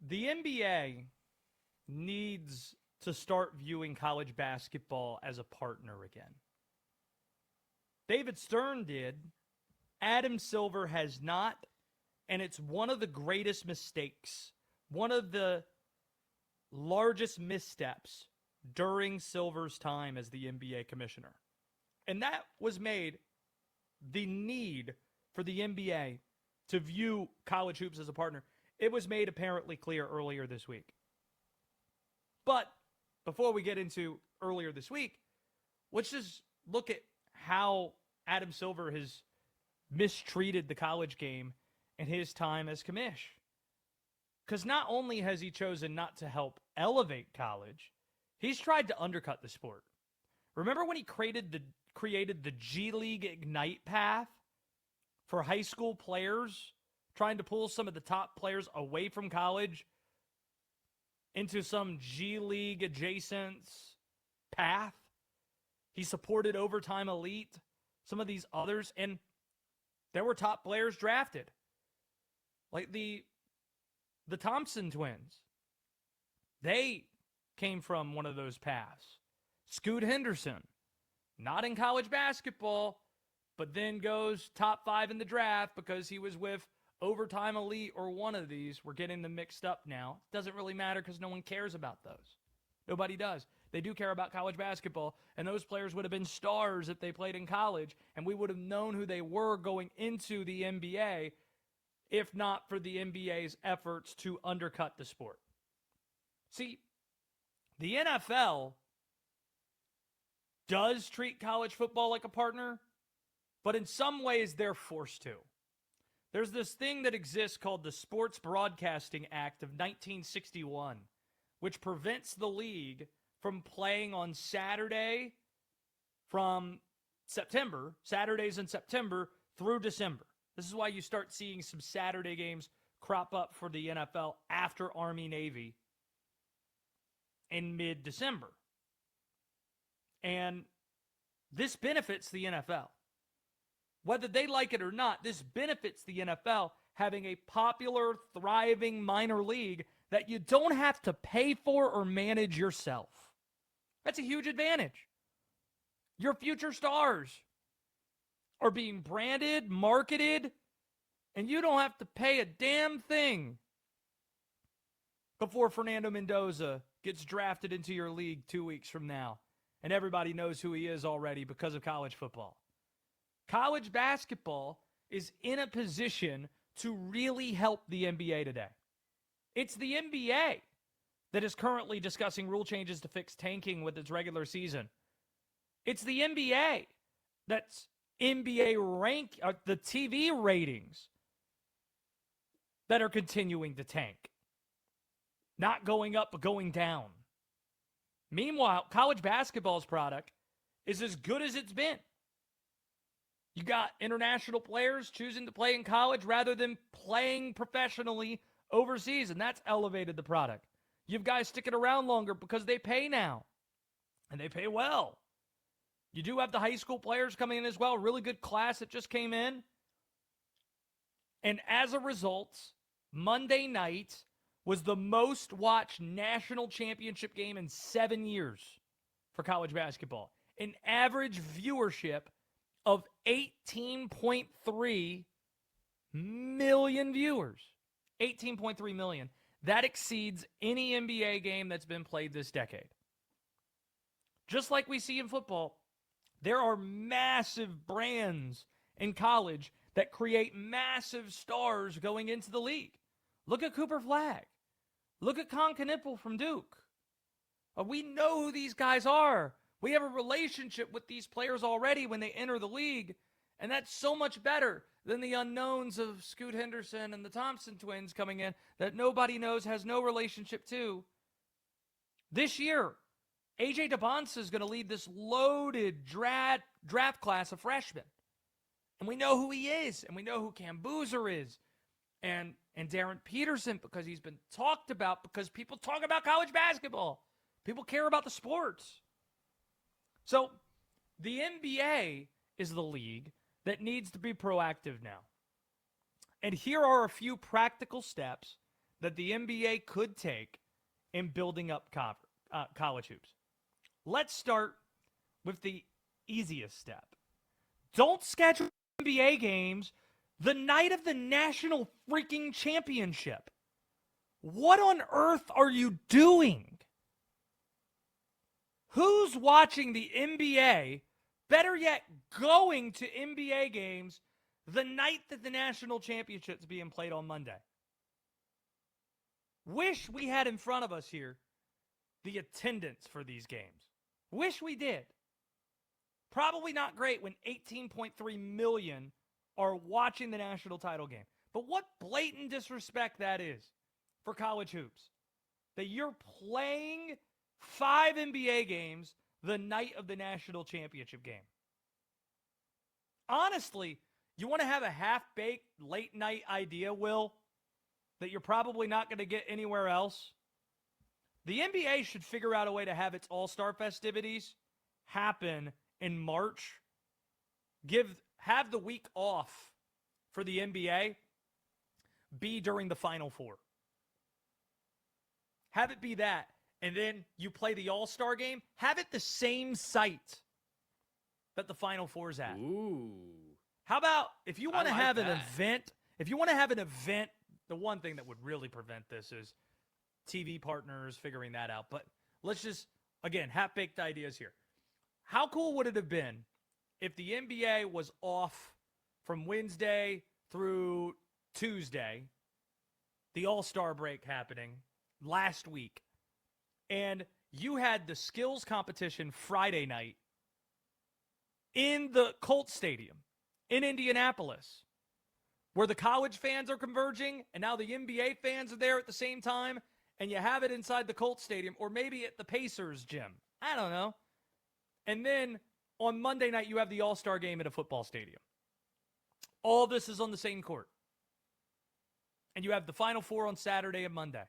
The NBA needs to start viewing college basketball as a partner again. David Stern did. Adam Silver has not. And it's one of the greatest mistakes, one of the largest missteps during Silver's time as the NBA commissioner. And that was made the need for the NBA to view college hoops as a partner. It was made apparently clear earlier this week. But before we get into earlier this week, let's just look at how Adam Silver has mistreated the college game in his time as commish. Because not only has he chosen not to help elevate college, he's tried to undercut the sport. Remember when he created the G League Ignite path for high school players, trying to pull some of the top players away from college into some G League adjacent path? He supported Overtime Elite, some of these others, and there were top players drafted. Like the Thompson twins. They came from one of those paths. Scoot Henderson, not in college basketball, but then goes top 5 in the draft because he was with Overtime Elite or one of these. We're getting them mixed up now. Doesn't really matter because no one cares about those. Nobody does. They do care about college basketball, and those players would have been stars if they played in college, and we would have known who they were going into the NBA if not for the NBA's efforts to undercut the sport. See, the NFL does treat college football like a partner, but in some ways they're forced to. There's this thing that exists called the Sports Broadcasting Act of 1961, which prevents the league from playing on Saturday from Saturdays in September through December. This is why you start seeing some Saturday games crop up for the NFL after Army-Navy in mid-December. And this benefits the NFL. Whether they like it or not, this benefits the NFL having a popular, thriving minor league that you don't have to pay for or manage yourself. That's a huge advantage. Your future stars are being branded, marketed, and you don't have to pay a damn thing before Fernando Mendoza gets drafted into your league 2 weeks from now. And everybody knows who he is already because of college football. College basketball is in a position to really help the NBA today. It's the NBA that is currently discussing rule changes to fix tanking with its regular season. It's the NBA that's the TV ratings that are continuing to tank. Not going up, but going down. Meanwhile, college basketball's product is as good as it's been. You got international players choosing to play in college rather than playing professionally overseas, and that's elevated the product. You've guys sticking around longer because they pay now, and they pay well. You do have the high school players coming in as well. Really good class that just came in. And as a result, Monday night was the most watched national championship game in 7 years for college basketball. An average viewership of 18.3 million viewers. 18.3 million. That exceeds any NBA game that's been played this decade. Just like we see in football, there are massive brands in college that create massive stars going into the league. Look at Cooper Flagg. Look at Con Knipple from Duke. We know who these guys are. We have a relationship with these players already when they enter the league, and that's so much better than the unknowns of Scoot Henderson and the Thompson twins coming in that nobody knows, has no relationship to. This year, A.J. DeBonsa is going to lead this loaded draft class of freshmen. And we know who he is, and we know who Cam Boozer is, and Darren Peterson, because he's been talked about, because people talk about college basketball. People care about the sports. So the NBA is the league that needs to be proactive now. And here are a few practical steps that the NBA could take in building up college hoops. Let's start with the easiest step. Don't schedule NBA games the night of the national freaking championship. What on earth are you doing? Who's watching the NBA, better yet, going to NBA games the night that the national championship's being played on Monday? Wish we had in front of us here the attendance for these games. Wish we did. Probably not great when 18.3 million are watching the national title game. But what blatant disrespect that is for college hoops. That you're playing 5 NBA games the night of the national championship game. Honestly, you want to have a half-baked late night idea, Will, that you're probably not going to get anywhere else? The NBA should figure out a way to have its All-Star festivities happen in March. Have the week off for the NBA be during the Final Four. Have it be that. And then you play the All-Star game. Have it the same site that the Final Four's at. Ooh. How about if you want to have an that. event, the one thing that would really prevent this is TV partners figuring that out. But let's just, again, half-baked ideas here. How cool would it have been if the NBA was off from Wednesday through Tuesday, the All-Star break happening last week, and you had the skills competition Friday night in the Colts Stadium in Indianapolis, where the college fans are converging, and now the NBA fans are there at the same time, and you have it inside the Colts Stadium, or maybe at the Pacers gym. I don't know. And then on Monday night, you have the All-Star game at a football stadium. All this is on the same court. And you have the Final Four on Saturday and Monday.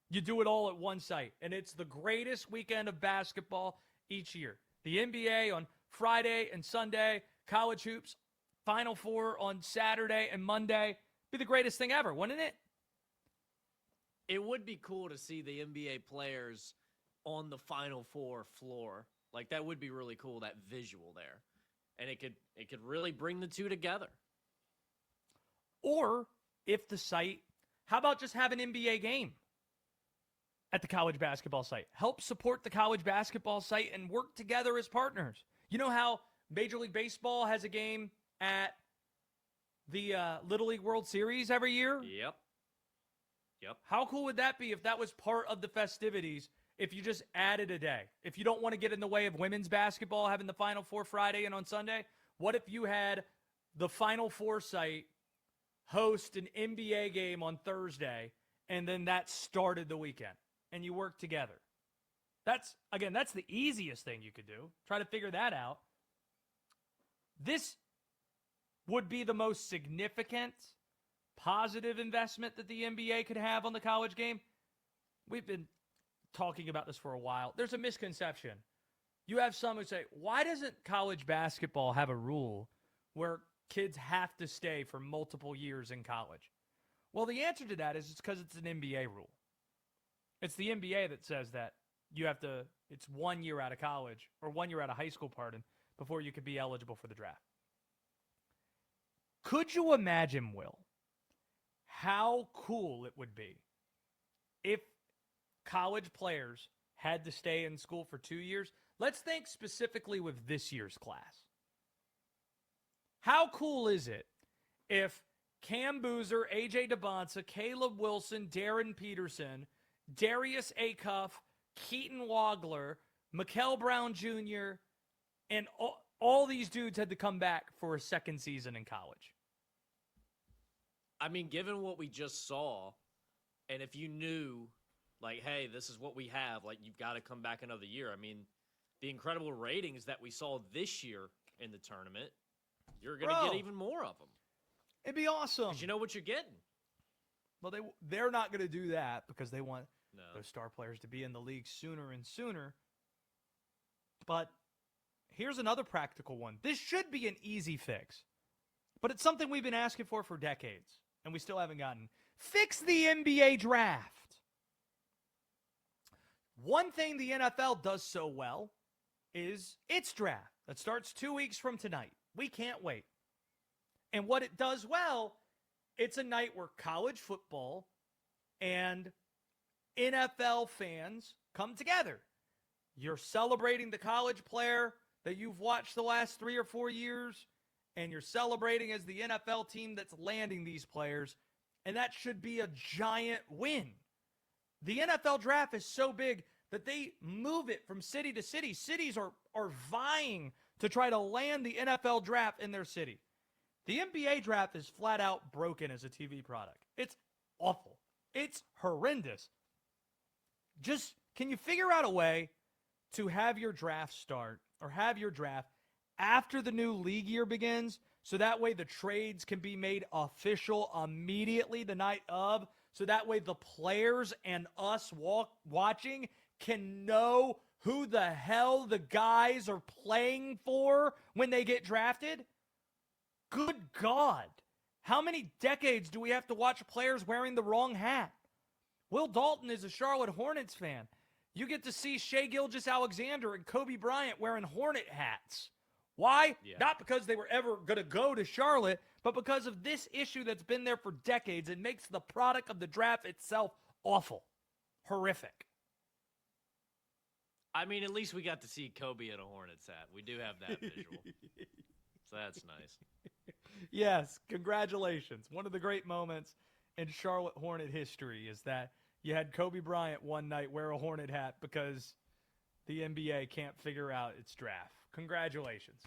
You do it all at one site. And it's the greatest weekend of basketball each year. The NBA on Friday and Sunday, college hoops, Final Four on Saturday and Monday. Be the greatest thing ever, wouldn't it? It would be cool to see the NBA players on the Final Four floor. Like, that would be really cool, that visual there. And it could really bring the two together. Or if the site, how about just have an NBA game at the college basketball site? Help support the college basketball site and work together as partners. You know how Major League Baseball has a game at the Little League World Series every year? Yep. How cool would that be if that was part of the festivities, if you just added a day? If you don't want to get in the way of women's basketball having the Final Four Friday and on Sunday, what if you had the Final Four site host an NBA game on Thursday, and then that started the weekend, and you work together? That's the easiest thing you could do. Try to figure that out. This would be the most significant positive investment that the NBA could have on the college game. We've been talking about this for a while. There's a misconception. You have some who say, why doesn't college basketball have a rule where kids have to stay for multiple years in college? Well, the answer to that is it's because it's an NBA rule. It's the NBA that says that it's 1 year out of college, or 1 year out of high school, before you could be eligible for the draft. Could you imagine, Will, how cool it would be if college players had to stay in school for 2 years? Let's think specifically with this year's class. How cool is it if Cam Boozer, AJ DeBonsa, Caleb Wilson, Darren Peterson, Darius Acuff, Keaton Wagler, Mikel Brown Jr., and all these dudes had to come back for a second season in college? I mean, given what we just saw, and if you knew, like, hey, this is what we have, like, you've got to come back another year. I mean, the incredible ratings that we saw this year in the tournament, you're going to get even more of them. It'd be awesome. Because you know what you're getting. Well, they're not going to do that because they want those star players to be in the league sooner and sooner. But here's another practical one. This should be an easy fix, but it's something we've been asking for decades, and we still haven't gotten. Fix the NBA draft. One thing the NFL does so well is its draft that starts 2 weeks from tonight. We can't wait. And what it does well, it's a night where college football and NFL fans come together. You're celebrating the college player that you've watched the last 3 or 4 years, and you're celebrating as the NFL team that's landing these players, and that should be a giant win. The NFL draft is so big that they move it from city to city. Cities are vying to try to land the NFL draft in their city. The NBA draft is flat out broken as a TV product. It's awful. It's horrendous. Just, can you figure out a way to have your draft start or have your draft after the new league year begins, so that way the trades can be made official immediately the night of, so that way the players and us watching can know who the hell the guys are playing for when they get drafted? Good God. How many decades do we have to watch players wearing the wrong hat? Will Dalton is a Charlotte Hornets fan. You get to see Shai Gilgeous-Alexander and Kobe Bryant wearing Hornet hats. Why? Yeah. Not because they were ever going to go to Charlotte, but because of this issue that's been there for decades. It makes the product of the draft itself awful. Horrific. I mean, at least we got to see Kobe in a Hornets hat. We do have that visual. So that's nice. Yes, congratulations. One of the great moments in Charlotte Hornet history is that you had Kobe Bryant one night wear a Hornet hat because the NBA can't figure out its draft. Congratulations.